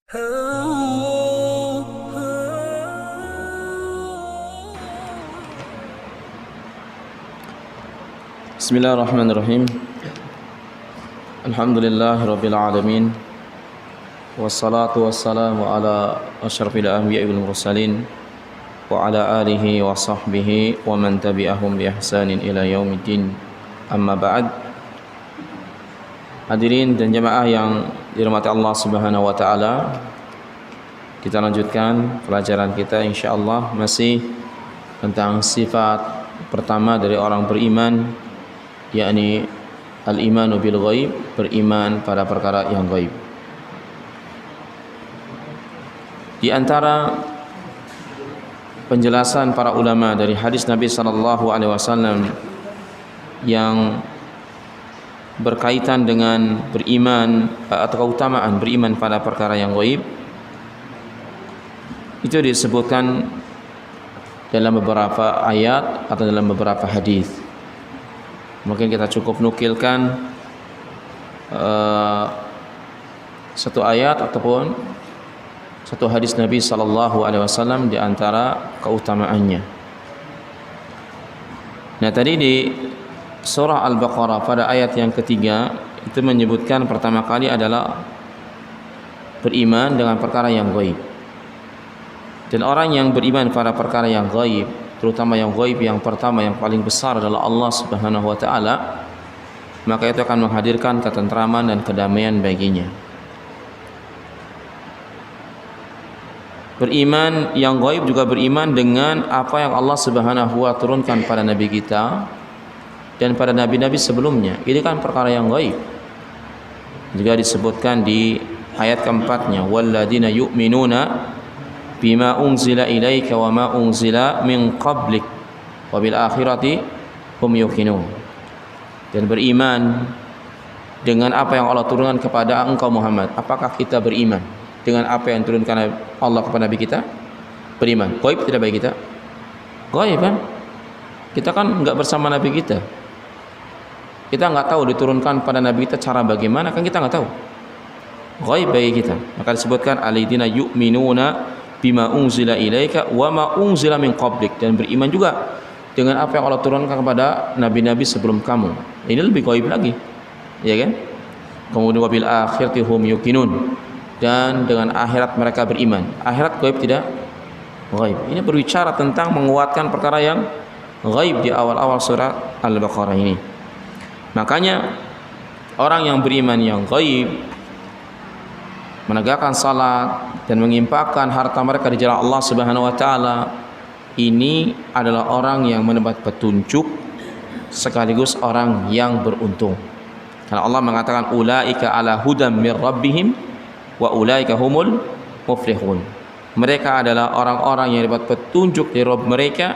Bismillahirrahmanirrahim. Alhamdulillahirabbil alamin. Wassalatu wassalamu ala asyrafil anbiya'i wal mursalin wa ala alihi wa sahbihi wa man tabi'ahum bi ihsanin ila yaumiddin. Amma ba'd. Hadirin dan jamaah yang dirahmati Allah Subhanahu wa taala, kita lanjutkan pelajaran kita insyaallah masih tentang sifat pertama dari orang beriman, yakni al-imanu bil ghaib, beriman pada perkara yang gaib. Di antara penjelasan para ulama dari hadis Nabi sallallahu alaihi wasallam yang berkaitan dengan beriman atau keutamaan beriman pada perkara yang gaib, itu disebutkan dalam beberapa ayat atau dalam beberapa hadis. Mungkin kita cukup nukilkan satu ayat ataupun satu hadis Nabi sallallahu alaihi wasallam di antara keutamaannya. Nah, tadi di surah Al-Baqarah pada ayat yang ketiga itu menyebutkan pertama kali adalah beriman dengan perkara yang gaib. Dan orang yang beriman pada perkara yang gaib, terutama yang gaib yang pertama yang paling besar adalah Allah Subhanahu wa taala, maka itu akan menghadirkan ketentraman dan kedamaian baginya. Beriman yang gaib juga beriman dengan apa yang Allah Subhanahu wa taala turunkan pada nabi kita dan pada nabi-nabi sebelumnya. Ini kan perkara yang gaib. Juga disebutkan di ayat keempatnya, walladzina yu'minuna bima unzila ilaika wa ma unzila min qablik wa bil akhirati hum yuqinun. Dan beriman dengan apa yang Allah turunkan kepada engkau Muhammad. Apakah kita beriman dengan apa yang turunkan Allah kepada nabi kita? Beriman. Gaib tidak bagi kita? Gaib kan? Kita kan enggak bersama nabi kita. Kita enggak tahu diturunkan pada nabi kita cara bagaimana, kan kita enggak tahu. Gaib bagi kita. Maka disebutkan alladzina yu'minuna bima unzila ilaika wa ma unzila min qablik, dan beriman juga dengan apa yang Allah turunkan kepada nabi-nabi sebelum kamu. Ini lebih gaib lagi, ya kan? Kemudian wabil akhirati hum yuqinun, dan dengan akhirat mereka beriman. Akhirat gaib tidak? Gaib. Ini berbicara tentang menguatkan perkara yang gaib di awal-awal surat Al-Baqarah ini. Makanya orang yang beriman yang gaib, menegakkan salat dan menginfakkan harta mereka di jalan Allah Subhanahu wa taala, ini adalah orang yang mendapat petunjuk sekaligus orang yang beruntung. Karena Allah mengatakan ulaika ala hudam mir rabbihim wa ulaika humul muflihun. Mereka adalah orang-orang yang dapat petunjuk dari Rabb mereka,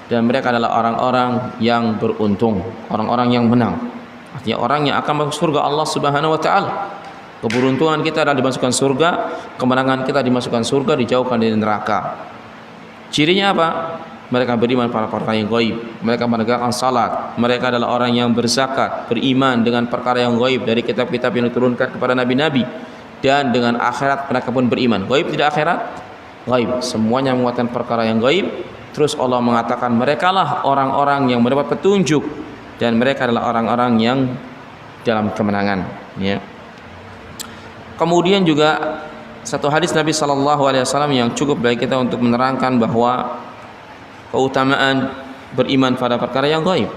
dan mereka adalah orang-orang yang beruntung, orang-orang yang menang. Artinya orang yang akan masuk surga Allah Subhanahu wa taala. Keberuntungan kita adalah dimasukkan surga, kemenangan kita dimasukkan surga, dijauhkan dari neraka. Cirinya apa? Mereka beriman pada perkara yang gaib, mereka menegakkan salat, mereka adalah orang yang berzakat, beriman dengan perkara yang gaib dari kitab-kitab yang diturunkan kepada nabi-nabi, dan dengan akhirat mereka pun beriman. Gaib tidak akhirat? Gaib. Semuanya menguatkan perkara yang gaib. Terus Allah mengatakan merekalah orang-orang yang mendapat petunjuk, dan mereka adalah orang-orang yang dalam kemenangan, ya. Kemudian juga satu hadis Nabi sallallahu alaihi wasallam yang cukup bagi kita untuk menerangkan bahwa keutamaan beriman pada perkara yang gaib.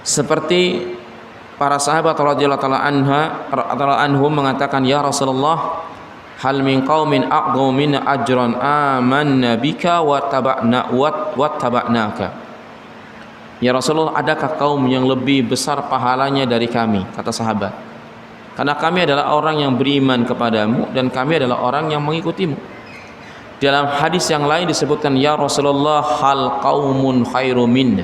Seperti para sahabat radhiyallahu taala anhum mengatakan, ya Rasulullah, hal min qaumin a'dhamu min ajran amanna bika wa taba'naka. Ya Rasulullah, adakah kaum yang lebih besar pahalanya dari kami? Kata sahabat. Karena kami adalah orang yang beriman kepadamu dan kami adalah orang yang mengikutimu. Dalam hadis yang lain disebutkan, ya Rasulullah, hal qaumun khairu minna.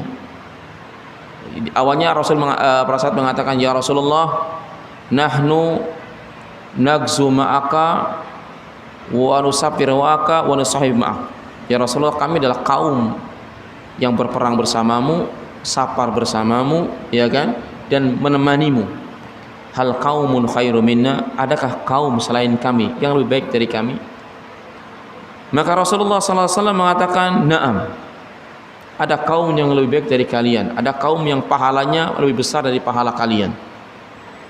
Awalnya para sahabat mengatakan, ya Rasulullah, nahnu nagzu ma'aka wa nusafir ma'aka wa nusahib ma'ak. Ya Rasulullah, kami adalah kaum yang berperang bersamamu, safar bersamamu, ya kan, dan menemanimu. hal qaumun khairu minna, adakah kaum selain kami yang lebih baik dari kami? Maka Rasulullah SAW mengatakan, na'am, ada kaum yang lebih baik dari kalian, ada kaum yang pahalanya lebih besar dari pahala kalian.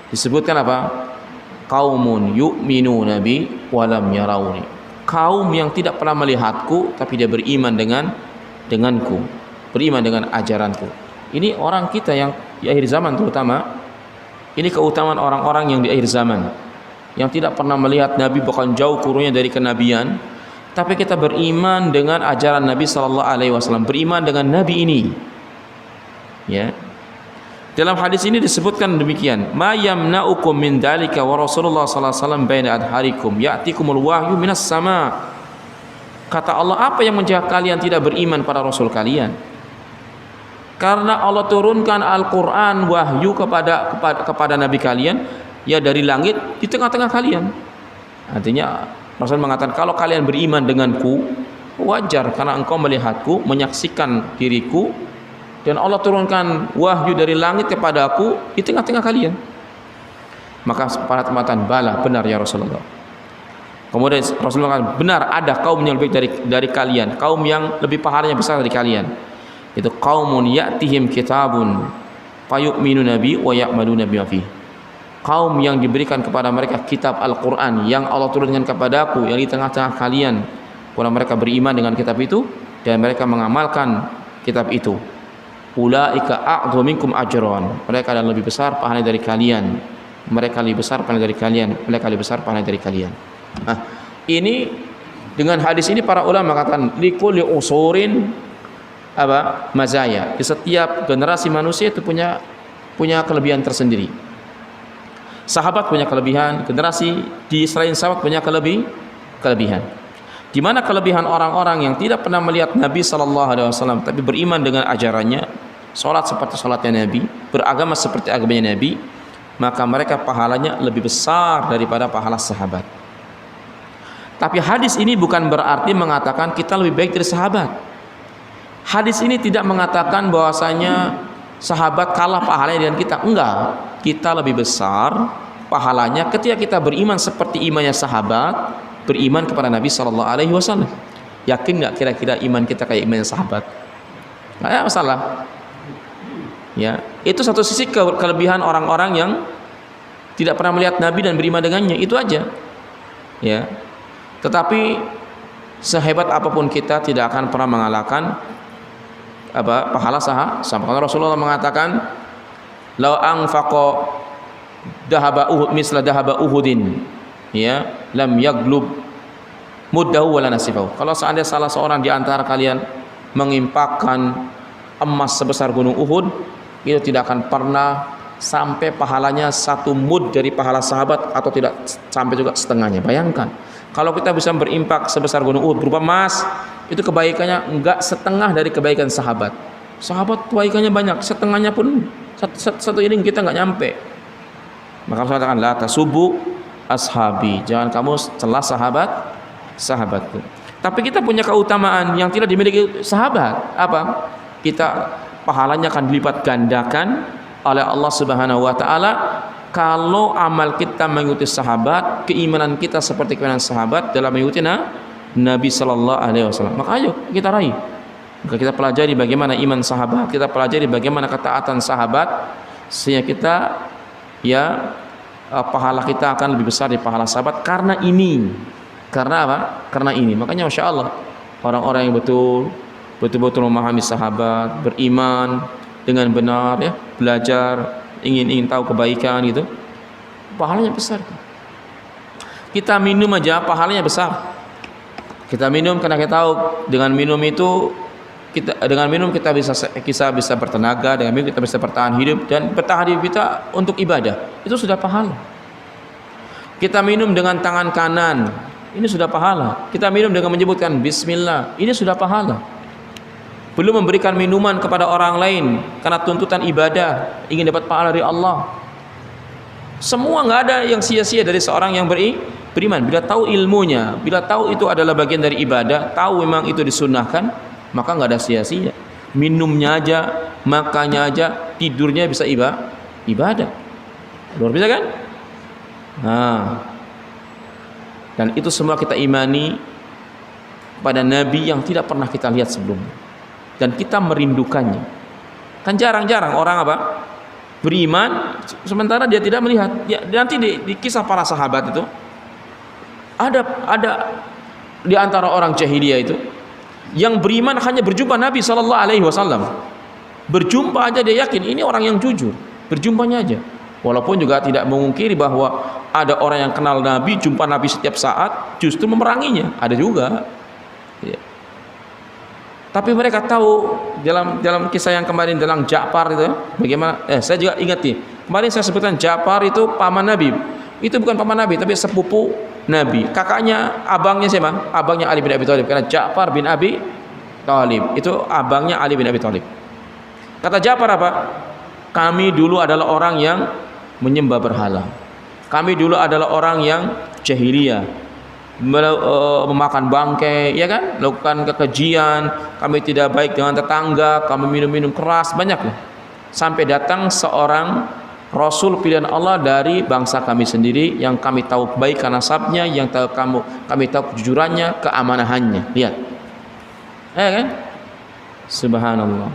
Disebutkan apa? Qaumun yu'minuna bi wa lam yarawni, kaum yang tidak pernah melihatku tapi dia beriman denganku, beriman dengan ajaranku. Ini orang kita yang di akhir zaman terutama. Ini keutamaan orang-orang yang di akhir zaman, yang tidak pernah melihat Nabi, bahkan jauh kurungnya dari kenabian, tapi kita beriman dengan ajaran Nabi sallallahu alaihi wasallam, beriman dengan Nabi ini. Ya. Dalam hadis ini disebutkan demikian, ma yamna'ukum min dzalika wa Rasulullah sallallahu alaihi wasallam baina adharikum ya'tikumul wahyu minas sama. Kata Allah, apa yang mencegah kalian tidak beriman pada Rasul kalian? Karena Allah turunkan Al-Quran wahyu kepada Nabi kalian, ya dari langit di tengah-tengah kalian. Artinya Rasul mengatakan, kalau kalian beriman denganku, wajar karena engkau melihatku, menyaksikan diriku, dan Allah turunkan wahyu dari langit kepada aku di tengah-tengah kalian. Maka para tematan, bala, benar ya Rasulullah. Kemudian Rasul mengatakan, benar, ada kaum yang lebih dari kalian, kaum yang lebih pahalanya besar dari kalian. Itu qaumun ya'tihim kitabun fayu'minu nabi wa ya'maluna bima fihi, kaum yang diberikan kepada mereka kitab Al-Quran yang Allah turunkan kepadaku, yang di tengah-tengah kalian, kemudian mereka beriman dengan kitab itu dan mereka mengamalkan kitab itu. Ulaika a'dhamu minkum ajran, mereka adalah lebih besar pahalanya dari kalian, mereka lebih besar pahalanya dari kalian, mereka lebih besar pahalanya dari kalian. Nah, ini dengan hadis ini para ulama mengatakan likulli usurin apa mazaya, di setiap generasi manusia itu punya kelebihan tersendiri. Sahabat punya kelebihan, generasi di selain sahabat punya kelebihan. Di mana kelebihan orang-orang yang tidak pernah melihat Nabi sallallahu alaihi wasallam tapi beriman dengan ajarannya, salat seperti salatnya Nabi, beragama seperti agamanya Nabi, maka mereka pahalanya lebih besar daripada pahala sahabat. Tapi hadis ini bukan berarti mengatakan kita lebih baik dari sahabat. Hadis ini tidak mengatakan bahwasanya sahabat kalah pahalanya dengan kita. Enggak, kita lebih besar pahalanya ketika kita beriman seperti imannya sahabat, beriman kepada Nabi sallallahu alaihi wasallam. Yakin enggak kira-kira iman kita kayak imannya sahabat? Enggak ada masalah. Ya, itu satu sisi kelebihan orang-orang yang tidak pernah melihat Nabi dan beriman dengannya, itu aja. Ya. Tetapi sehebat apapun kita tidak akan pernah mengalahkan pahala sahabat. Karena Rasulullah mengatakan, "Lau anfaqa dahaba Uhud misla dahaba Uhudin, ya, lam yaglub muddahu wala nasifahu." Kalau seandainya salah seorang di antara kalian mengimpakkan emas sebesar gunung Uhud, itu tidak akan pernah sampai pahalanya satu mud dari pahala sahabat, atau tidak sampai juga setengahnya. Bayangkan, kalau kita bisa berimpak sebesar gunung Uhud berupa emas, itu kebaikannya enggak setengah dari kebaikan sahabat. Sahabat kebaikannya banyak, setengahnya pun satu iring kita enggak nyampe. Maka saya katakan, la tasubu ashabi, jangan kamu celah sahabatku. Tapi kita punya keutamaan yang tidak dimiliki sahabat. Apa? Kita pahalanya akan dilipat gandakan oleh Allah Subhanahu wa taala kalau amal kita mengikuti sahabat, keimanan kita seperti keimanan sahabat dalam mengikuti Nabi sallallahu alaihi wasallam. Maka ayo kita raih. Maka kita pelajari bagaimana iman sahabat, kita pelajari bagaimana ketaatan sahabat, sehingga kita pahala kita akan lebih besar dari pahala sahabat karena ini. Karena apa? Karena ini. Makanya Masya Allah, orang-orang yang betul-betul memahami sahabat, beriman dengan benar, ya, belajar, ingin tahu kebaikan gitu, pahalanya besar. Kita minum aja pahalanya besar. Kita minum karena kita tahu dengan minum itu kita bisa bertenaga, dengan minum kita bisa bertahan hidup, dan bertahan hidup kita untuk ibadah. Itu sudah pahala. Kita minum dengan tangan kanan, ini sudah pahala. Kita minum dengan menyebutkan bismillah, ini sudah pahala. Belum memberikan minuman kepada orang lain karena tuntutan ibadah, ingin dapat pahala dari Allah. Semua nggak ada yang sia-sia dari seorang yang beriman. Bila tahu ilmunya, bila tahu itu adalah bagian dari ibadah, tahu memang itu disunnahkan, maka nggak ada sia-sia. Minumnya aja, makannya aja, tidurnya bisa ibadah. Luar biasa kan? Nah, dan itu semua kita imani pada nabi yang tidak pernah kita lihat sebelumnya, dan kita merindukannya. Kan jarang-jarang orang apa? Beriman sementara dia tidak melihat. Ya, nanti di kisah para sahabat itu ada di antara orang jahiliyah itu yang beriman hanya berjumpa Nabi sallallahu alaihi wasallam. Berjumpa aja dia yakin ini orang yang jujur, berjumpanya aja. Walaupun juga tidak memungkiri bahwa ada orang yang kenal Nabi, jumpa Nabi setiap saat, justru memeranginya, ada juga. Ya. Tapi mereka tahu dalam kisah yang kemarin tentang Ja'far itu, bagaimana? Saya juga ingat nih. Kemarin saya sebutkan Ja'far itu paman Nabi. Itu bukan paman Nabi, tapi sepupu Nabi. Kakaknya, abangnya siapa? Abangnya Ali bin Abi Thalib. Karena Ja'far bin Abi Thalib itu abangnya Ali bin Abi Thalib. Kata Ja'far apa? Kami dulu adalah orang yang menyembah berhala. Kami dulu adalah orang yang jahiliyah, memakan bangkai, ya kan? Lakukan kekejian, kami tidak baik dengan tetangga, kami minum-minum keras, banyak loh. Sampai datang seorang Rasul pilihan Allah dari bangsa kami sendiri yang kami tahu baik karena nasabnya, yang kami tahu kejujurannya, keamanahannya. Lihat, ya kan? Subhanallah.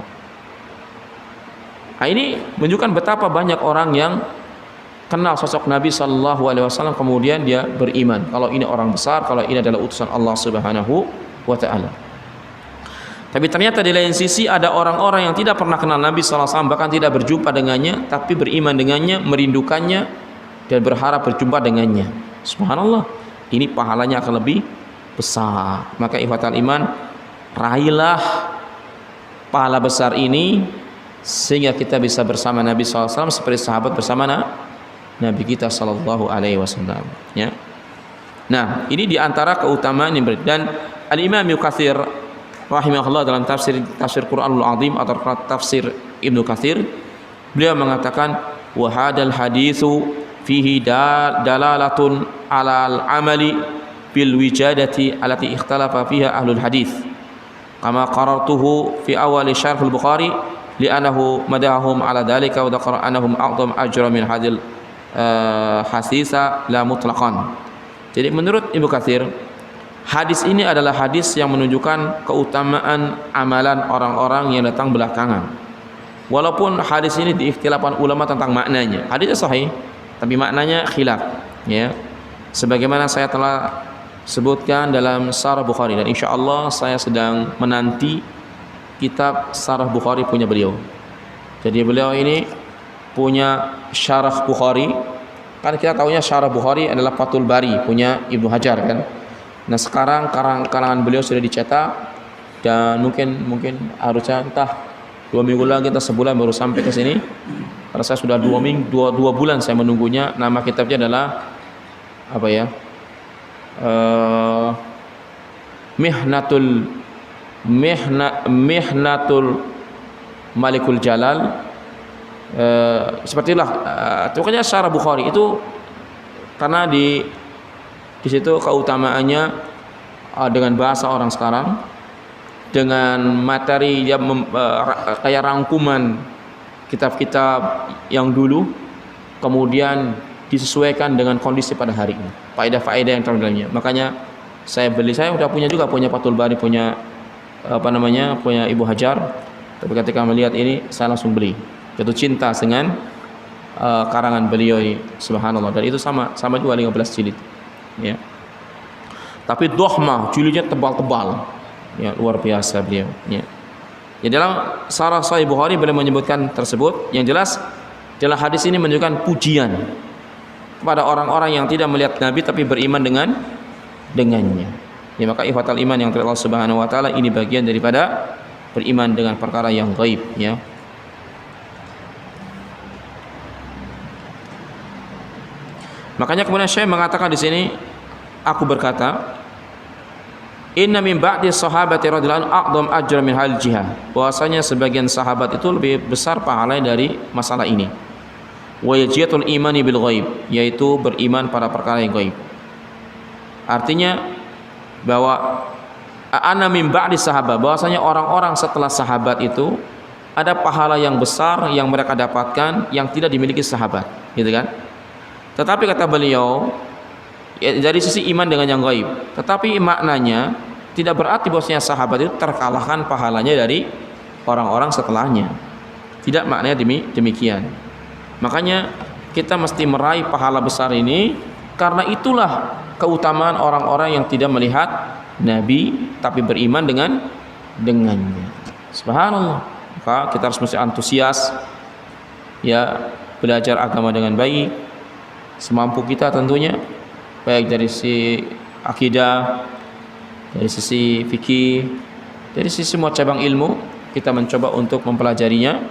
Nah, ini menunjukkan betapa banyak orang yang kenal sosok Nabi Sallallahu Alaihi Wasallam kemudian dia beriman. Kalau ini orang besar, kalau ini adalah utusan Allah Subhanahu Wa Taala. Tapi ternyata di lain sisi ada orang-orang yang tidak pernah kenal Nabi Sallallahu Alaihi Wasallam, bahkan tidak berjumpa dengannya, tapi beriman dengannya, merindukannya, dan berharap berjumpa dengannya. Subhanallah. Ini pahalanya akan lebih besar. Maka ikhwatal iman, raihlah pahala besar ini sehingga kita bisa bersama Nabi SAW seperti sahabat bersama Nabi kita Sallallahu Alaihi Wasallam. Ya. Nah, ini diantara keutamaan yang dan Al-Imam Ibnu Katsir rahimahullah dalam tafsir Qur'anul Azim atau tafsir Ibnu Katsir, beliau mengatakan wa hadal haditsu fihi dalalatun alal amali bil wijadati allati ikhtalafa fiha ahlul hadits kama qarartuhu fi awal syarh al-Bukhari li'annahu madahum ala dhalika wa dzakara annahum a'dham ajra min hadil hasisa la mutlaqan. Jadi menurut Ibnu Katsir, hadis ini adalah hadis yang menunjukkan keutamaan amalan orang-orang yang datang belakangan. Walaupun hadis ini diikhtilafkan ulama tentang maknanya. Hadisnya sahih, tapi maknanya khilaf, ya. Sebagaimana saya telah sebutkan dalam Sahih Bukhari, dan insyaallah saya sedang menanti kitab Sahih Bukhari punya beliau. Jadi beliau ini punya Syarah Bukhari. Kan kita tahunya Syarah Bukhari adalah Fathul Bari punya Ibnu Hajar kan. Nah, sekarang karangan beliau sudah dicetak dan mungkin harusnya entah 2 minggu lagi atau sebulan baru sampai ke sini. Karena saya sudah 2 bulan saya menunggunya. Nama kitabnya adalah apa ya? Mihnatul Malikul Jalal. Sepertilah pokoknya Syarah Bukhari itu karena di situ keutamaannya dengan bahasa orang sekarang, dengan materi yang kayak rangkuman kitab-kitab yang dulu, kemudian disesuaikan dengan kondisi pada hari ini, faedah-faedah yang terdalamnya. Makanya saya udah punya Fathul Bari, punya punya Ibnu Hajar, tapi ketika melihat ini saya langsung beli, jatuh cinta dengan karangan beliau ini, subhanallah. Dan itu sama juga 15 jilid, ya. Tapi dohmah, jilidnya tebal-tebal, ya, luar biasa beliau, ya. Ya, dalam Syarah Sahih Bukhari beliau menyebutkan tersebut. Yang jelas dalam hadis ini menunjukkan pujian kepada orang-orang yang tidak melihat Nabi tapi beriman dengannya. Ya, maka ikhwatal iman yang Allah Subhanahu wa taala, ini bagian daripada beriman dengan perkara yang gaib, ya. Makanya kemudian Syekh mengatakan di sini, aku berkata, inna min ba'di sahabati radhiyallahu anhum a'dham ajra min hal jihad. Bahwasanya sebagian sahabat itu lebih besar pahalanya dari masalah ini. Wa yajiatul imani bil ghaib, yaitu beriman pada perkara yang gaib. Artinya bahwa ana min ba'di sahabat, bahwasanya orang-orang setelah sahabat itu ada pahala yang besar yang mereka dapatkan yang tidak dimiliki sahabat, gitu kan? Tetapi kata beliau, ya, dari sisi iman dengan yang gaib, tetapi maknanya tidak berarti bahwasanya sahabat itu terkalahkan pahalanya dari orang-orang setelahnya. Tidak maknanya demikian. Makanya kita mesti meraih pahala besar ini, karena itulah keutamaan orang-orang yang tidak melihat Nabi tapi beriman dengannya. Subhanallah. Maka kita harus mesti antusias, ya, belajar agama dengan baik semampu kita tentunya, baik dari sisi akidah, dari sisi fikih, dari sisi semua cabang ilmu kita mencoba untuk mempelajarinya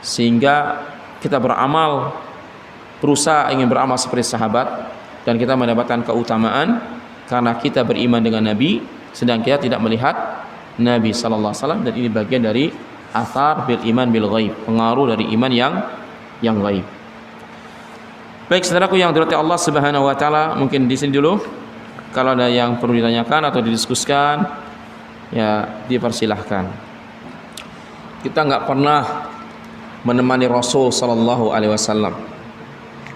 sehingga kita beramal, berusaha ingin beramal seperti sahabat, dan kita mendapatkan keutamaan karena kita beriman dengan Nabi sedang kita tidak melihat Nabi sallallahu alaihi wasallam. Dan ini bagian dari athar bil iman bil ghaib, pengaruh dari iman yang ghaib. Baik saudaraku yang dirahmati Allah Subhanahu wa taala, mungkin di sini dulu. Kalau ada yang perlu ditanyakan atau didiskusikan, ya dipersilahkan. Kita nggak pernah menemani Rasul sallallahu alaihi wasallam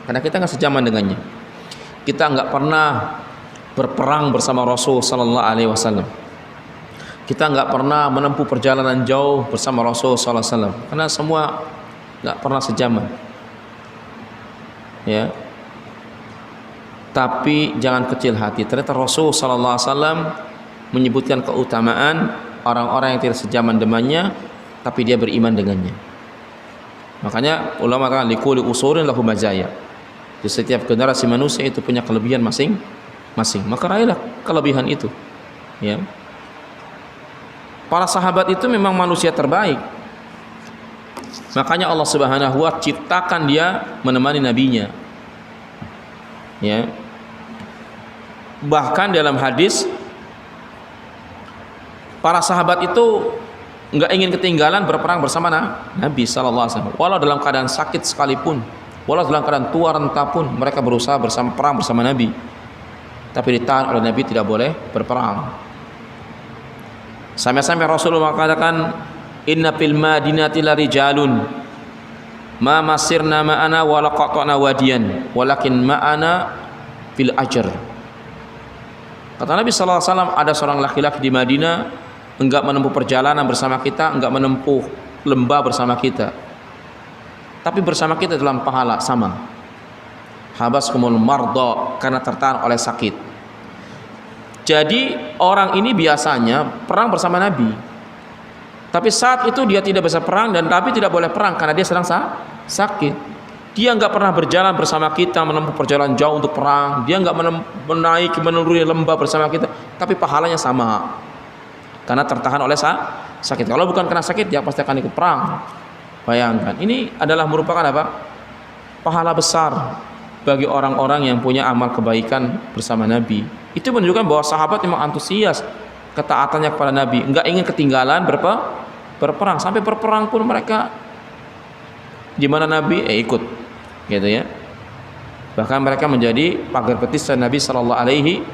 karena kita nggak sejaman dengannya. Kita nggak pernah berperang bersama Rasul sallallahu alaihi wasallam. Kita nggak pernah menempuh perjalanan jauh bersama Rasul sallallahu alaihi wasallam karena semua nggak pernah sejaman. Ya. Tapi jangan kecil hati. Ternyata Rasul sallallahu alaihi wasallam menyebutkan keutamaan orang-orang yang tidak sejaman dengannya tapi dia beriman dengannya. Makanya ulama katakan likulli usulin lahu mazaya. Di setiap generasi manusia itu punya kelebihan masing-masing. Maka raihlah kelebihan itu. Ya. Para sahabat itu memang manusia terbaik. Makanya Allah Subhanahu wa ta'ala ciptakan dia menemani nabinya. Ya. Bahkan dalam hadis para sahabat itu enggak ingin ketinggalan berperang bersama Nabi sallallahu alaihi wasallam. Walau dalam keadaan sakit sekalipun, walau dalam keadaan tua renta pun, mereka berusaha perang bersama Nabi. Tapi ditahan oleh Nabi, tidak boleh berperang. Sampai-sampai Rasulullah mengatakan, inna fil madinati la rijalun ma masirna ma'ana wa laqatna wadiyan walakin ma'ana fil ajr. Kata Nabi sallallahu alaihi wasallam, ada seorang laki-laki di Madinah enggak menempuh perjalanan bersama kita, enggak menempuh lembah bersama kita, tapi bersama kita dalam pahala sama. Habaskumul marda, karena tertahan oleh sakit. Jadi orang ini biasanya perang bersama Nabi, tapi saat itu dia tidak bisa perang dan Nabi tidak boleh perang karena dia sedang sakit. Dia nggak pernah berjalan bersama kita, menempuh perjalanan jauh untuk perang. Dia nggak menaiki menuruni lembah bersama kita, tapi pahalanya sama karena tertahan oleh sakit. Kalau bukan karena sakit, dia pasti akan ikut perang. Bayangkan, ini adalah merupakan apa? Pahala besar bagi orang-orang yang punya amal kebaikan bersama Nabi. Itu menunjukkan bahwa sahabat memang antusias ketaatannya kepada Nabi, enggak ingin ketinggalan berperang. Sampai berperang pun mereka di mana Nabi ikut, gitu ya. Bahkan mereka menjadi pagar betis Nabi sallallahu alaihi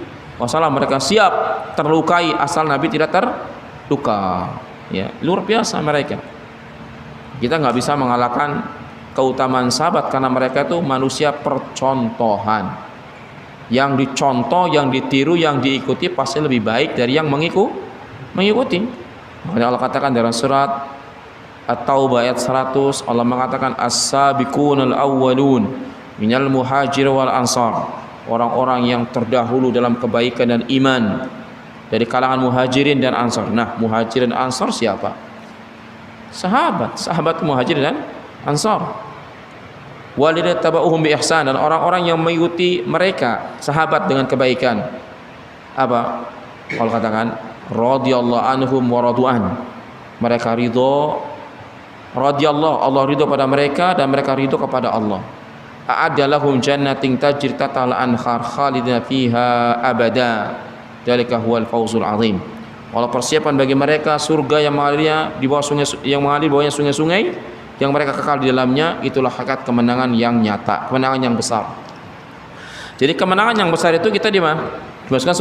wasallam. Mereka siap terlukai asal Nabi tidak terluka. Ya, luar biasa mereka. Kita nggak bisa mengalahkan keutamaan sahabat karena mereka itu manusia percontohan. Yang dicontoh, yang ditiru, yang diikuti pasti lebih baik dari yang mengikuti. Makanya Allah katakan dalam surat At-Taubah ayat 100, Allah mengatakan as-sabiqunal awwalun minal muhajir wal ansar. Orang-orang yang terdahulu dalam kebaikan dan iman dari kalangan muhajirin dan ansar. Nah, muhajirin dan ansar siapa? Sahabat muhajirin dan ansar. Walidat tabauhum bi ihsan, dan orang-orang yang mengikuti mereka sahabat dengan kebaikan. Apa? Allah katakan radhiyallahu anhum wa radu'an. Mereka ridho, radhiyallahu, Allah ridho pada mereka dan mereka ridho kepada Allah. A'adda lahum jannatin tajri tahtaha al-anhar khalidina fiha abada. Dzalika huwal fawzul 'azim. Allah persiapan bagi mereka surga yang mengalir di bawah bawahnya sungai-sungai yang mereka kekal di dalamnya. Itulah hakikat kemenangan yang nyata, kemenangan yang besar. Jadi kemenangan yang besar itu kita di mana? Dimasukkan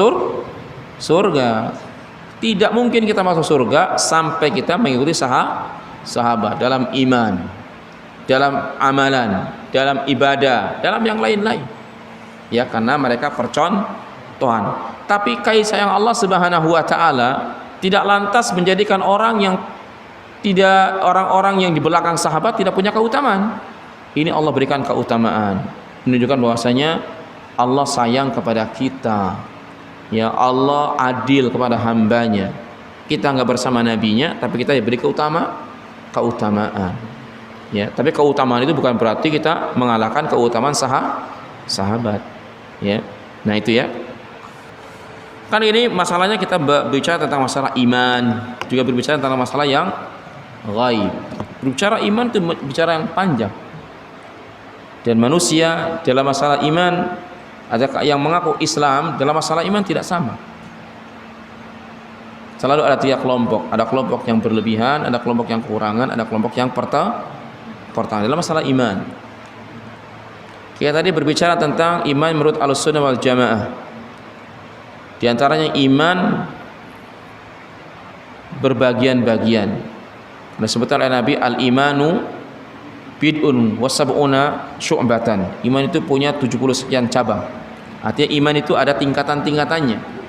surga. Tidak mungkin kita masuk surga sampai kita mengikuti sahabat dalam iman. dalam amalan, dalam ibadah, dalam yang lain-lain. Ya, karena mereka percontohan. Tapi kasih sayang Allah Subhanahu wa taala tidak lantas menjadikan orang-orang yang di belakang sahabat tidak punya keutamaan. Ini Allah berikan keutamaan, menunjukkan bahwasanya Allah sayang kepada kita. Ya, Allah adil kepada hambanya. Kita nggak bersama nabinya, tapi kita diberi keutamaan. Ya, tapi keutamaan itu bukan berarti kita mengalahkan keutamaan sahabat. Ya, nah itu ya. Kan ini masalahnya kita berbicara tentang masalah iman, juga berbicara tentang masalah yang ghaib. Berbicara iman itu bicara yang panjang. Dan manusia dalam masalah iman, ada yang mengaku Islam, dalam masalah iman tidak sama. Selalu ada 3 kelompok. Ada kelompok yang berlebihan, ada kelompok yang kekurangan, ada kelompok yang pertengahan dalam masalah iman. Kita tadi berbicara tentang iman menurut Ahlussunnah wal Jamaah. Di antaranya iman berbagian-bagian. Disebutkan oleh Nabi, al-imanu bid'un wa sab'una syu'batan. Iman itu punya 70 sekian cabang. Artinya iman itu ada tingkatan-tingkatannya.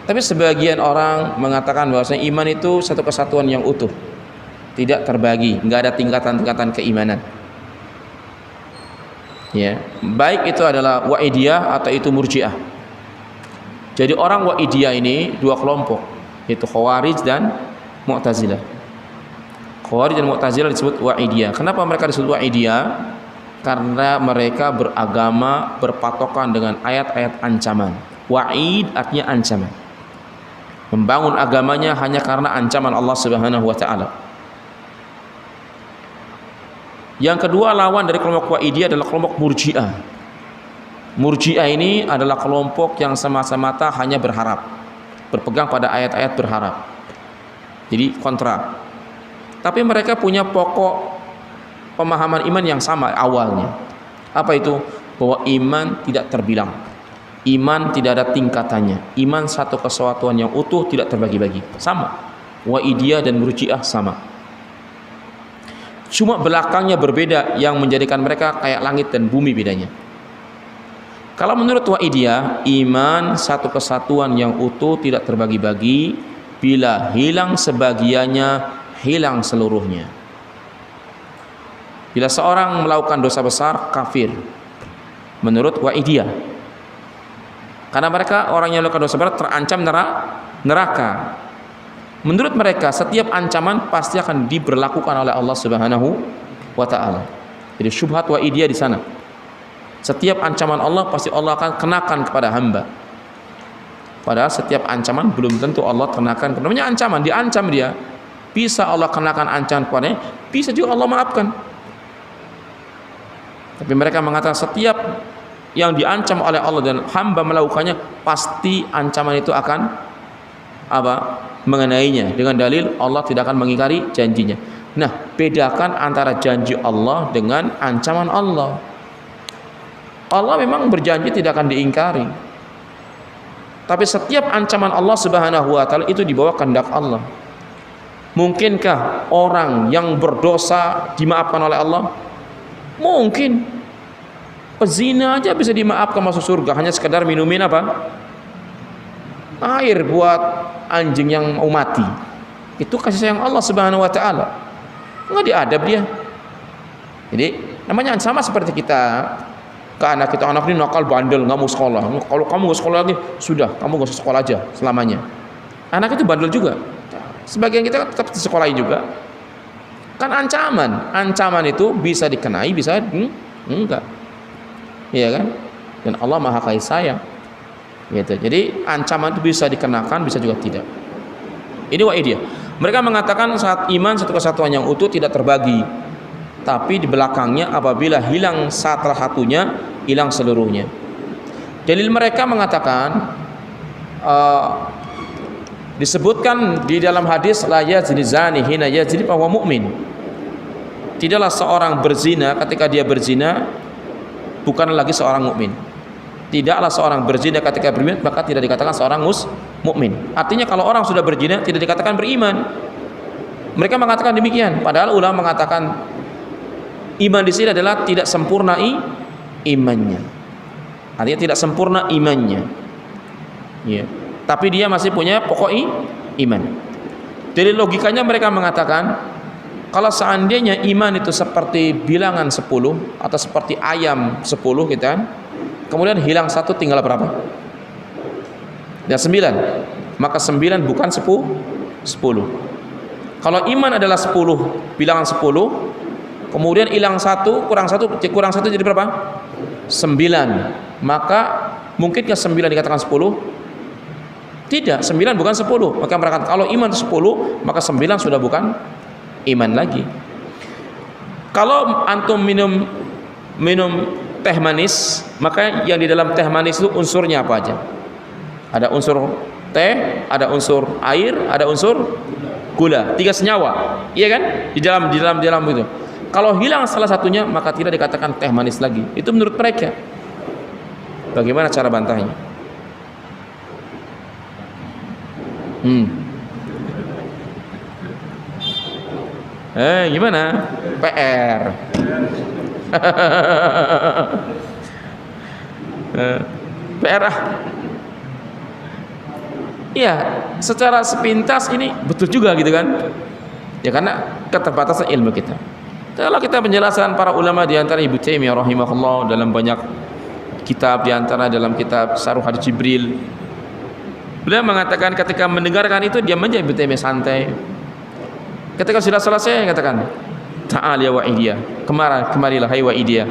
Tapi sebagian orang mengatakan bahwasanya iman itu satu kesatuan yang utuh, tidak terbagi, enggak ada tingkatan-tingkatan keimanan. Ya, baik itu adalah Wa'idiyah atau itu Murji'ah. Jadi orang Wa'idiyah ini 2 kelompok, yaitu Khawarij dan Mu'tazilah. Khawarij dan Mu'tazilah disebut Wa'idiyah. Kenapa mereka disebut Wa'idiyah? Karena mereka beragama berpatokan dengan ayat-ayat ancaman. Wa'id artinya ancaman. Membangun agamanya hanya karena ancaman Allah Subhanahu wa taala. Yang kedua, lawan dari kelompok Wa'idiyah adalah kelompok Murji'ah. Murji'ah ini adalah kelompok yang semata-mata hanya berharap, berpegang pada ayat-ayat berharap. Jadi kontra. Tapi mereka punya pokok pemahaman iman yang sama awalnya. Apa itu? Bahwa iman tidak terbilang. Iman tidak ada tingkatannya. Iman satu kesatuan yang utuh, tidak terbagi-bagi. Sama. Wa'idiyah dan Murji'ah sama. Cuma belakangnya berbeda, yang menjadikan mereka kayak langit dan bumi bedanya. Kalau menurut Wa'idiyah, iman satu kesatuan yang utuh, tidak terbagi-bagi. Bila hilang sebagiannya, hilang seluruhnya. Bila seorang melakukan dosa besar, kafir menurut Wa'idiyah. Karena mereka orang yang melakukan dosa besar terancam neraka. Menurut mereka setiap ancaman pasti akan diberlakukan oleh Allah Subhanahu wa taala. Jadi syubhat Wa'idiyah di sana. Setiap ancaman Allah pasti Allah akan kenakan kepada hamba. Padahal setiap ancaman belum tentu Allah kenakan. Namanya ancaman, diancam dia. Bisa Allah kenakan ancaman kepadanya, bisa juga Allah maafkan. Tapi mereka mengatakan setiap yang diancam oleh Allah dan hamba melakukannya, pasti ancaman itu akan mengenainya, dengan dalil Allah tidak akan mengingkari janjinya. Nah, bedakan antara janji Allah dengan ancaman Allah. Allah memang berjanji tidak akan diingkari, tapi setiap ancaman Allah Subhanahu wa taala itu di bawah kehendak Allah. Mungkinkah orang yang berdosa dimaafkan oleh Allah? Mungkin. Pezina aja bisa dimaafkan masuk surga, hanya sekedar minumin air buat anjing yang mau mati. Itu kasih sayang Allah Subhanahu wa taala. Enggak diadab dia. Jadi namanya sama seperti kita ke anak kita, anak ini nakal, bandel, nggak mau sekolah. Kalau kamu nggak sekolah lagi, sudah kamu nggak usah sekolah aja selamanya. Anak itu bandel juga. Sebagian kita tetap disekolahi juga. Kan ancaman itu bisa dikenai, bisa enggak. Iya kan? Dan Allah Maha Kasih Sayang. Gitu. Jadi ancaman itu bisa dikenakan, bisa juga tidak. Ini Wa'idiyah. Mereka mengatakan saat iman satu kesatuan yang utuh tidak terbagi. Tapi di belakangnya apabila hilang salah satunya, hilang seluruhnya. Dalil mereka mengatakan disebutkan di dalam hadis la yazni zani hina yazni fa huwa mu'min. Tidaklah seorang berzina ketika dia berzina bukan lagi seorang mukmin. Tidaklah seorang berzina ketika beriman maka tidak dikatakan seorang mukmin. Artinya kalau orang sudah berzina tidak dikatakan beriman. Mereka mengatakan demikian. Padahal ulama mengatakan Iman di sini adalah tidak sempurna imannya. Artinya tidak sempurna imannya. Ya. Tapi dia masih punya pokok iman. Dari logikanya mereka mengatakan, kalau seandainya iman itu seperti bilangan 10 atau seperti ayam 10 gitu kan, kemudian hilang satu tinggal berapa? Dan 9. Maka 9 bukan 10. Kalau iman adalah 10, bilangan 10, kemudian hilang satu, kurang satu jadi berapa? 9. Maka mungkinkah 9 dikatakan 10? Tidak, 9 bukan 10. Maka mereka katakan kalau iman 10, maka 9 sudah bukan iman lagi. Kalau antum minum teh manis, maka yang di dalam teh manis itu unsurnya apa aja? Ada unsur teh, ada unsur air, ada unsur gula. 3 senyawa. Iya kan? Di dalam itu. Kalau hilang salah satunya, maka tidak dikatakan teh manis lagi. Itu menurut mereka. Bagaimana cara bantahnya? Gimana? PR. PR ah. Iya, secara sepintas ini betul juga gitu kan? Ya karena keterbatasan ilmu kita. Kalau kita penjelasan para ulama di antara Ibnu Taimiyah rahimahullah dalam banyak kitab, di antara dalam kitab Syarh Hadits Jibril, beliau mengatakan ketika mendengarkan itu dia aja Ibnu Taimiyah santai. Ketika sudah selesai katakan, "Ta'al ya Wa'idiyah." Kemarilah hai Wa'idiyah.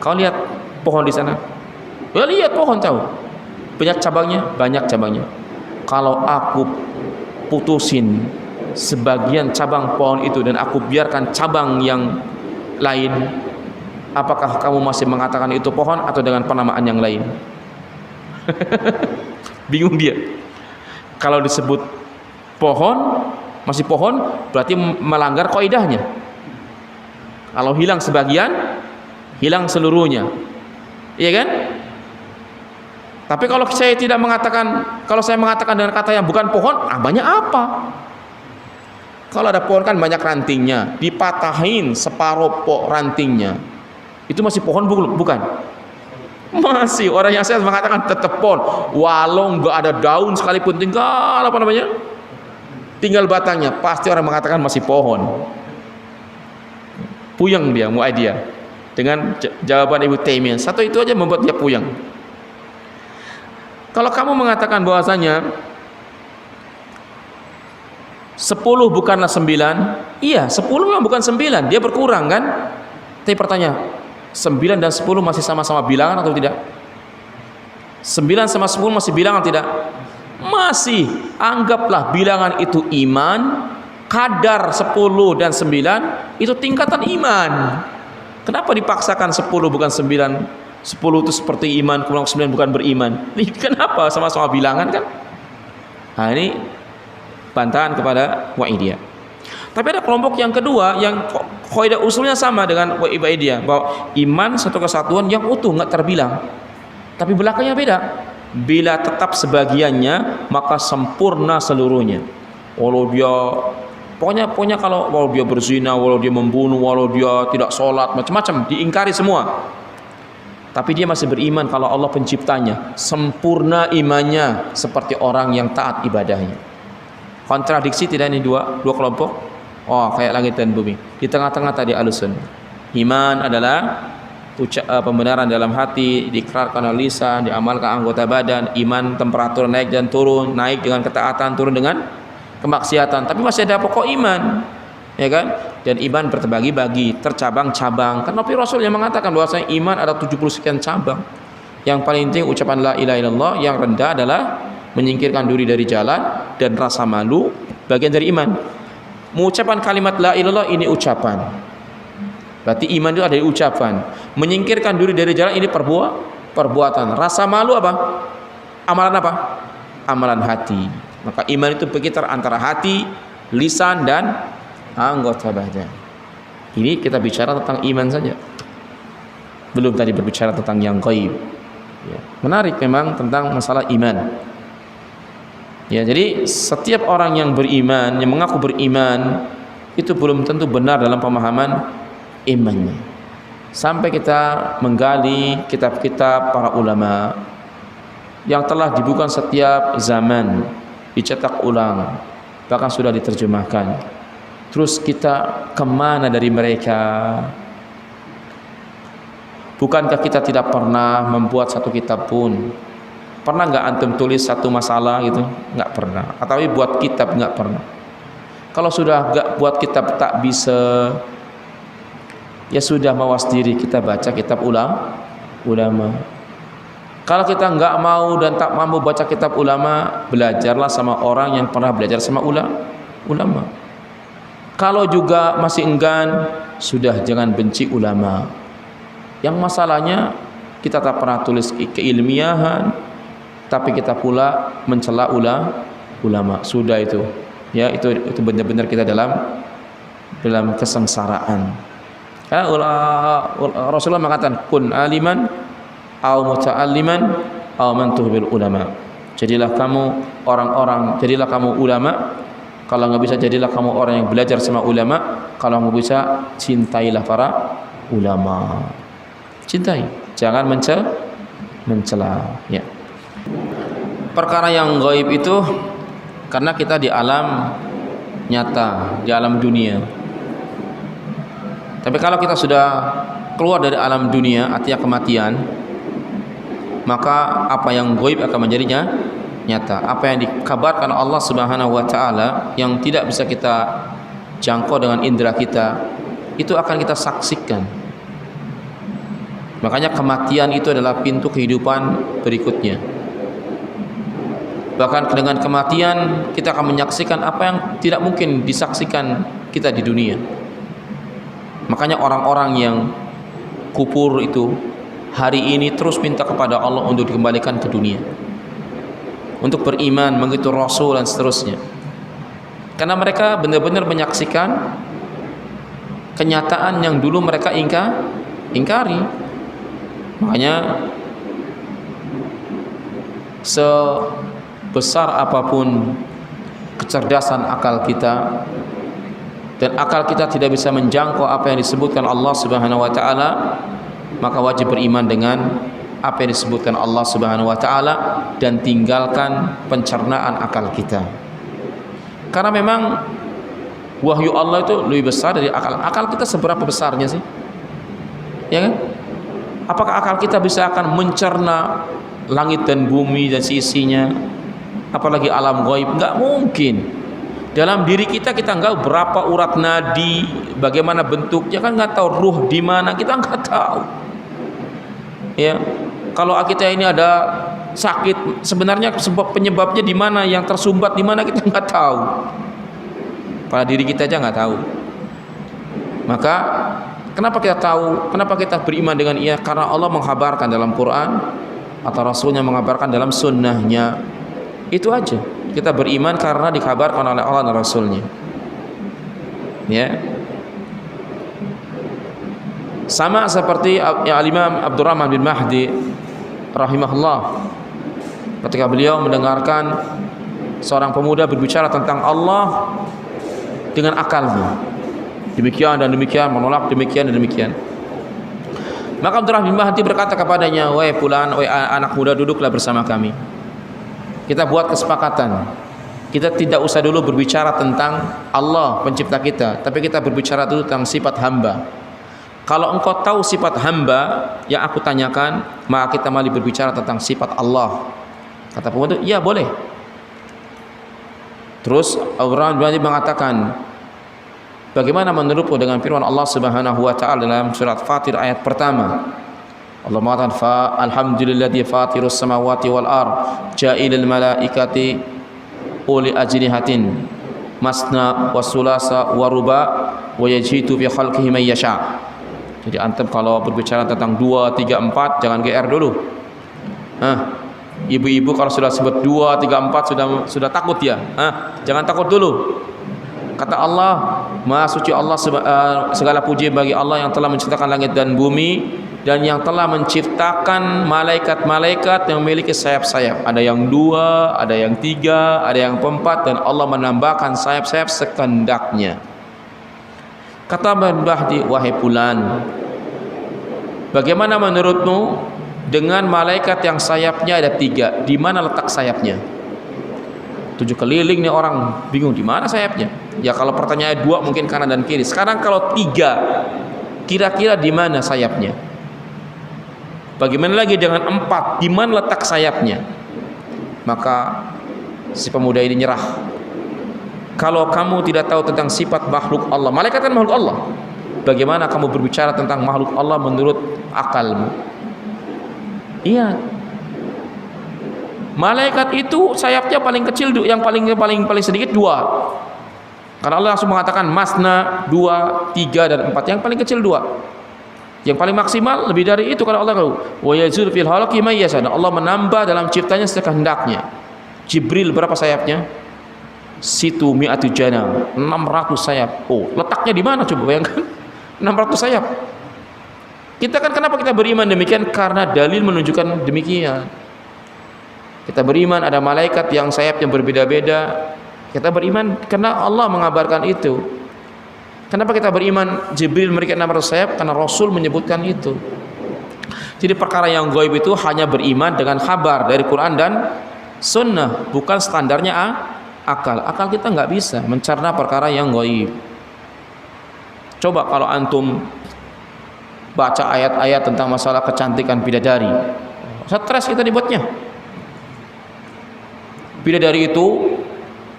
Kau lihat pohon di sana? Ya lihat pohon tahu. Banyak cabangnya. Kalau aku putusin sebagian cabang pohon itu dan aku biarkan cabang yang lain, apakah kamu masih mengatakan itu pohon atau dengan penamaan yang lain? Bingung dia. Kalau disebut pohon, masih pohon, berarti melanggar kaidahnya. Kalau hilang sebagian, hilang seluruhnya. Iya kan? Tapi kalau saya tidak mengatakan, kalau saya mengatakan dengan kata yang bukan pohon, banyak apa? Kalau ada pohon kan banyak rantingnya, dipatahin separuh rantingnya, itu masih pohon bukan? Masih. Orang yang saya mengatakan tetap pohon, walau nggak ada daun sekalipun, tinggal apa namanya? Tinggal batangnya, pasti orang mengatakan masih pohon. Puyeng dia, Mu'adiyah dengan jawaban Ibnu Taimiyah. Satu itu aja membuat dia puyeng. Kalau kamu mengatakan bahwasanya 10 bukanlah 9, iya 10 memang bukan 9, dia berkurang kan? Tapi pertanyaan, 9 dan 10 masih sama-sama bilangan atau tidak? 9 sama 10 masih bilangan tidak? Masih. Anggaplah bilangan itu iman, kadar 10 dan 9 itu tingkatan iman. Kenapa dipaksakan 10 bukan 9? 10 itu seperti iman, kemudian 9 bukan beriman. Ini kenapa? Sama-sama bilangan kan? Nah ini bantahan kepada Wa'idiyah. Tapi ada kelompok yang kedua yang kaidah usulnya sama dengan Wa'idiyah, bahwa iman satu kesatuan yang utuh, nggak terbilang. Tapi belakangnya beda. Bila tetap sebagiannya, maka sempurna seluruhnya. Walau dia pokoknya kalau walau dia berzina, walau dia membunuh, walau dia tidak sholat, macam-macam diingkari semua. Tapi dia masih beriman kalau Allah penciptanya, sempurna imannya seperti orang yang taat ibadahnya. Kontradiksi tidak ini dua kelompok? Oh, kayak langit dan bumi. Di tengah-tengah tadi Ahlussunnah. Iman adalah pembenaran dalam hati, diikrarkan oleh lisan, diamalkan anggota badan. Iman temperatur naik dan turun, naik dengan ketaatan, turun dengan kemaksiatan. Tapi masih ada pokok iman, ya kan? Dan iman berbagi-bagi, tercabang-cabang. Karena Rasul yang mengatakan bahwasanya iman ada 70 sekian cabang. Yang paling penting ucapan la ilaha illallah, yang rendah adalah menyingkirkan diri dari jalan dan rasa malu, bagian dari iman. Mengucapkan kalimat la ilaha illallah ini ucapan. Berarti iman itu ada di ucapan. Menyingkirkan diri dari jalan ini perbuatan. Rasa malu apa? Amalan apa? Amalan hati. Maka iman itu berkitar antara hati, lisan dan anggota badan. Ini kita bicara tentang iman saja. Belum tadi berbicara tentang yang gaib. Ya. Menarik memang tentang masalah iman. Ya, jadi setiap orang yang beriman, yang mengaku beriman, itu belum tentu benar dalam pemahaman imannya. Sampai kita menggali kitab-kitab para ulama yang telah dibukukan setiap zaman, dicetak ulang, bahkan sudah diterjemahkan. Terus kita kemana dari mereka? Bukankah kita tidak pernah membuat satu kitab pun? Pernah nggak antum tulis satu masalah gitu? Nggak pernah. Atau buat kitab nggak pernah. Kalau sudah nggak buat kitab tak bisa, ya sudah mawas diri kita baca kitab ulama. Kalau kita nggak mau dan tak mampu baca kitab ulama, belajarlah sama orang yang pernah belajar sama ulama. Kalau juga masih enggan, sudah jangan benci ulama. Yang masalahnya kita tak pernah tulis keilmiahan, tapi kita pula mencela ulama. Sudah itu, ya itu benar-benar kita dalam kesengsaraan. Ya, Rasulullah mengatakan kun aliman au muta'alliman au man tuhbil ulama. Jadilah kamu jadilah kamu ulama. Kalau nggak bisa, jadilah kamu orang yang belajar sama ulama. Kalau nggak bisa, cintailah para ulama. Cintai, jangan mencela. Ya. Perkara yang gaib itu karena kita di alam nyata, di alam dunia. Tapi kalau kita sudah keluar dari alam dunia, artinya kematian, maka apa yang gaib akan menjadinya nyata. Apa yang dikabarkan Allah Subhanahu wa taala yang tidak bisa kita jangkau dengan indera kita, itu akan kita saksikan. Makanya kematian itu adalah pintu kehidupan berikutnya. Bahkan dengan kematian kita akan menyaksikan apa yang tidak mungkin disaksikan kita di dunia. Makanya orang-orang yang kufur itu hari ini terus minta kepada Allah untuk dikembalikan ke dunia, untuk beriman, mengikuti Rasul dan seterusnya. Karena mereka benar-benar menyaksikan kenyataan yang dulu mereka ingkari. Makanya sebesar apapun kecerdasan akal kita, dan akal kita tidak bisa menjangkau apa yang disebutkan Allah Subhanahu wa taala, maka wajib beriman dengan apa yang disebutkan Allah Subhanahu wa taala dan tinggalkan pencernaan akal kita. Karena memang wahyu Allah itu lebih besar dari akal. Akal kita seberapa besarnya sih? Ya kan? Apakah akal kita bisa akan mencerna langit dan bumi dan seisinya, apalagi alam gaib? Enggak mungkin. Dalam diri kita enggak berapa urat nadi, bagaimana bentuknya, kan enggak tahu. Ruh di mana kita enggak tahu. Ya, kalau kita ini ada sakit, sebenarnya sebab penyebabnya di mana, yang tersumbat di mana, kita enggak tahu. Pada diri kita aja enggak tahu. Maka kenapa kita tahu? Kenapa kita beriman dengan ia? Karena Allah menghabarkan dalam Quran atau Rasulnya menghabarkan dalam sunnahnya. Itu aja. Kita beriman karena dikabarkan oleh Allah dan Rasulnya. Ya. Sama seperti Al-Imam Abdurrahman bin Mahdi rahimahullah, ketika beliau mendengarkan seorang pemuda berbicara tentang Allah dengan akalnya, demikian dan demikian, menolak demikian dan demikian. Maka Abdurrahman bin Mahdi berkata kepadanya, "Wahai fulan, wahai anak muda, duduklah bersama kami. Kita buat kesepakatan. Kita tidak usah dulu berbicara tentang Allah pencipta kita, tapi kita berbicara dulu tentang sifat hamba. Kalau engkau tahu sifat hamba yang aku tanyakan, maka kita mari berbicara tentang sifat Allah." Kata pemuda, "Ya, boleh." Terus Abdurrahman bin Mahdi mengatakan, bagaimana menurutmu dengan firman Allah Subhanahu wa taala dalam surat Fatir ayat pertama? Allah mengatakan, "Alhamdulilladzi fatirus samawati wal ard, ja'ilal malaikati uli ajnihatin, masna wa sulasa wa ruba, wa yajitu fi khalqihi may yasha." Jadi antum kalau berbicara tentang 2, 3, 4 jangan GR dulu. Ibu-ibu kalau sudah sebut 2, 3, 4 sudah takut ya. Jangan takut dulu. Kata Allah, Maha suci Allah, segala puji bagi Allah yang telah menciptakan langit dan bumi, dan yang telah menciptakan malaikat-malaikat yang memiliki sayap-sayap. Ada yang 2, ada yang 3, ada yang 4, dan Allah menambahkan sayap-sayap sekendaknya. Kata Ibn Bahdi, wahai fulan, bagaimana menurutmu dengan malaikat yang sayapnya ada 3? Di mana letak sayapnya? 7 keliling nih orang, bingung di mana sayapnya. Ya kalau pertanyaan 2 mungkin kanan dan kiri. Sekarang kalau 3, kira-kira di mana sayapnya? Bagaimana lagi dengan 4? Di mana letak sayapnya? Maka si pemuda ini nyerah. Kalau kamu tidak tahu tentang sifat makhluk Allah, malaikat kan makhluk Allah, bagaimana kamu berbicara tentang makhluk Allah menurut akalmu? Iya, malaikat itu sayapnya paling kecil, yang paling sedikit 2. Karena Allah langsung mengatakan masna 2, 3 dan 4. Yang paling kecil 2. Yang paling maksimal lebih dari itu. Karena Allah tahu, wa yazul fil khalqi may yasha. Allah menambah dalam ciptanya sekehendaknya. Jibril berapa sayapnya? Situ mi'atu janah, 600 sayap. Oh, letaknya di mana coba bayangkan? 600 sayap. Kita kan kenapa kita beriman demikian? Karena dalil menunjukkan demikian. Kita beriman ada malaikat yang sayapnya berbeda-beda. Kita beriman karena Allah mengabarkan itu. Kenapa kita beriman Jibril memiliki 600 sayap? Karena Rasul menyebutkan itu. Jadi perkara yang gaib itu hanya beriman dengan kabar dari Quran dan Sunnah, bukan standarnya akal. Akal kita nggak bisa mencerna perkara yang gaib. Coba kalau antum baca ayat-ayat tentang masalah kecantikan bidadari, stres kita dibuatnya. Bidadari itu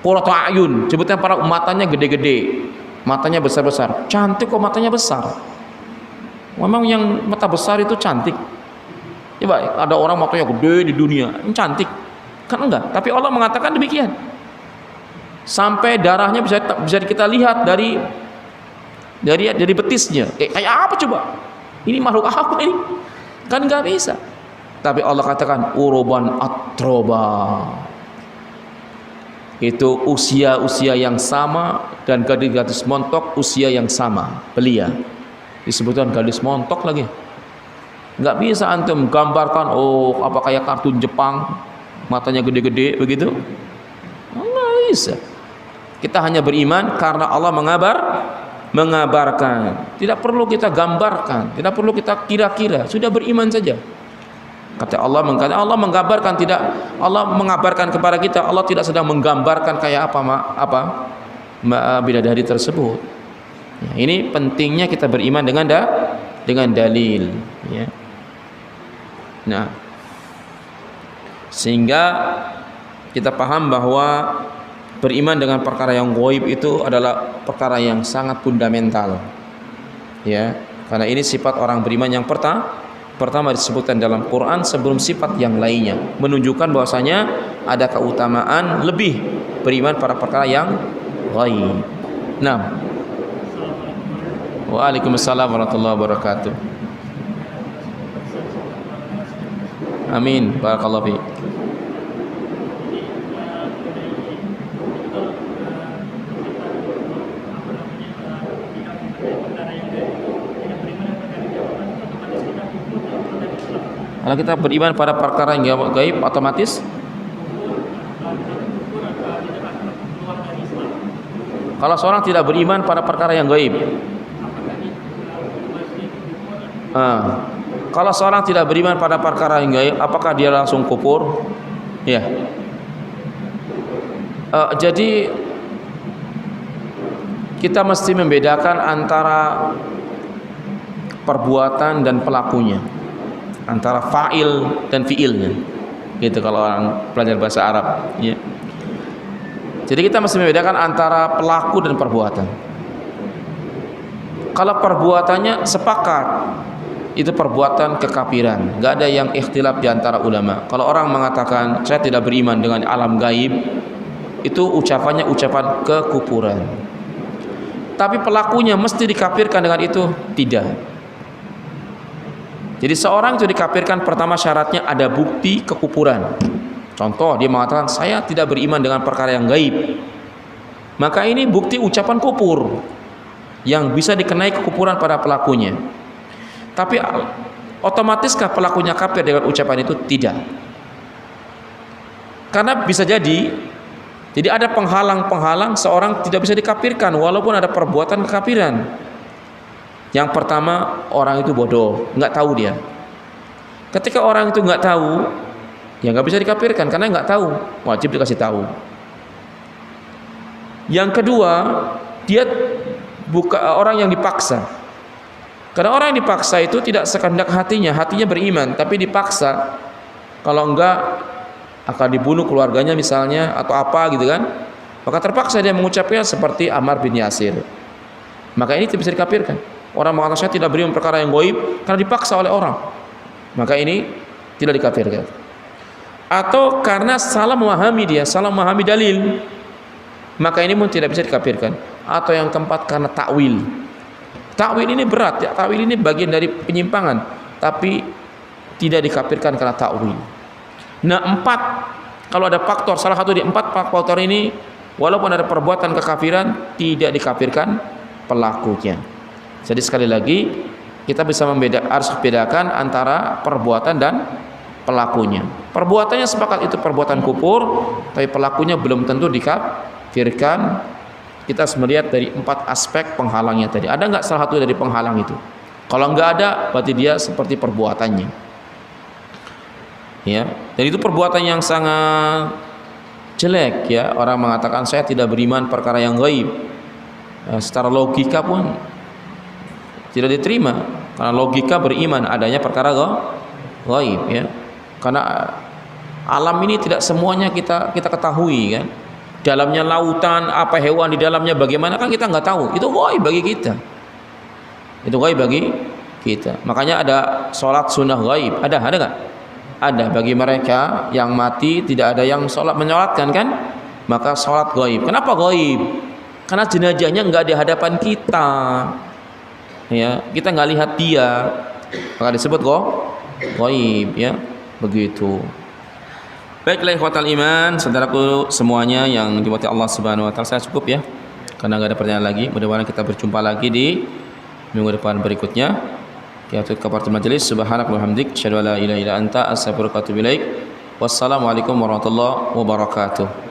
qurratu a'yun, sebutnya para matanya gede-gede, matanya besar-besar. Cantik kok matanya besar. Memang yang mata besar itu cantik? Coba ada orang matanya gede di dunia, ini cantik? Kan enggak. Tapi Allah mengatakan demikian. Sampai darahnya bisa kita lihat dari betisnya. Kayak apa coba? Ini makhluk apa ini? Kan nggak bisa. Tapi Allah katakan uruban atroba. Itu usia yang sama, dan gadis montok usia yang sama, belia. Disebutkan gadis montok lagi. Nggak bisa antum gambarkan, oh apa kayak kartun Jepang, matanya gede-gede begitu. Nggak bisa. Kita hanya beriman karena Allah mengabarkan. Tidak perlu kita gambarkan, tidak perlu kita kira-kira, sudah beriman saja. Kata Allah menggambarkan, tidak, Allah mengabarkan kepada kita, Allah tidak sedang menggambarkan kayak apa bidadari tersebut. Ya, ini pentingnya kita beriman dengan dalil, ya. Nah, sehingga kita paham bahwa beriman dengan perkara yang gaib itu adalah perkara yang sangat fundamental, ya. Karena ini sifat orang beriman yang pertama disebutkan dalam Quran sebelum sifat yang lainnya, menunjukkan bahwasanya ada keutamaan lebih beriman pada perkara yang gaib. Nah, waalaikumsalam warahmatullahi wabarakatuh. Amin, barakallahu fiik. Kalau kita beriman pada perkara yang gaib, otomatis kalau seorang tidak beriman pada perkara yang gaib, kalau seorang tidak beriman pada perkara yang gaib, apakah dia langsung kufur? Ya. Jadi kita mesti membedakan antara perbuatan dan pelakunya, antara fa'il dan fi'ilnya, gitu kalau orang belajar bahasa Arab, ya. Jadi kita mesti membedakan antara pelaku dan perbuatan. Kalau perbuatannya sepakat, itu perbuatan kekafiran, nggak ada yang ikhtilaf di antara ulama. Kalau orang mengatakan saya tidak beriman dengan alam gaib, itu ucapannya ucapan kekufuran. Tapi pelakunya mesti dikafirkan dengan itu? Tidak. Jadi seorang itu dikafirkan pertama syaratnya ada bukti kekufuran. Contoh, dia mengatakan saya tidak beriman dengan perkara yang gaib, maka ini bukti ucapan kufur yang bisa dikenai kekufuran pada pelakunya. Tapi otomatiskah pelakunya kafir dengan ucapan itu? Tidak. Karena bisa jadi ada penghalang-penghalang seorang tidak bisa dikafirkan walaupun ada perbuatan kekafiran. Yang pertama, orang itu bodoh, nggak tahu dia. Ketika orang itu nggak tahu, ya nggak bisa dikafirkan karena nggak tahu, wajib dikasih tahu. Yang kedua, dia orang yang dipaksa. Karena orang yang dipaksa itu tidak sekehendak hatinya beriman, tapi dipaksa. Kalau enggak akan dibunuh keluarganya misalnya atau apa gitu kan, maka terpaksa dia mengucapnya seperti Ammar bin Yasir. Maka ini tidak bisa dikafirkan. Orang mengatakan saya tidak beriman perkara yang gaib karena dipaksa oleh orang, maka ini tidak dikafirkan. Atau karena salah memahami dalil, maka ini pun tidak bisa dikafirkan. Atau yang keempat, karena takwil. Takwil ini berat ya, takwil ini bagian dari penyimpangan, tapi tidak dikafirkan karena takwil. Nah, kalau ada faktor, salah satu di 4 faktor ini, walaupun ada perbuatan kekafiran, tidak dikafirkan pelakunya. Jadi sekali lagi kita bisa harus bedakan antara perbuatan dan pelakunya. Perbuatannya sepakat itu perbuatan kufur, tapi pelakunya belum tentu dikafirkan. Kita harus melihat dari 4 aspek penghalangnya tadi. Ada nggak salah satu dari penghalang itu? Kalau nggak ada, berarti dia seperti perbuatannya. Ya, dan itu perbuatan yang sangat jelek ya. Orang mengatakan saya tidak beriman perkara yang gaib. Secara logika pun tidak diterima, karena logika beriman adanya perkara gaib ya. Karena alam ini tidak semuanya kita ketahui kan. Dalamnya lautan, apa hewan di dalamnya bagaimana kan kita nggak tahu. Itu gaib bagi kita. Itu gaib bagi kita. Makanya ada sholat sunnah gaib. Ada nggak? Ada. Bagi mereka yang mati tidak ada yang sholat menyolatkan kan, maka sholat gaib. Kenapa gaib? Karena jenazahnya nggak di hadapan kita, ya, kita nggak lihat dia, maka disebut gaib ya, begitu. Baiklah ikhwatal iman, saudaraku semuanya yang dimurkai Allah Subhanahu wa taala, saya cukup ya. Karena nggak ada pertanyaan lagi. Mudah-mudahan kita berjumpa lagi di minggu depan berikutnya. Kita tutup kafatul majelis. Subhanaka wa hamdik, asyhadu an la ilaha illa anta, astaghfiruka wa atubu ilaik. Wassalamualaikum warahmatullahi wabarakatuh.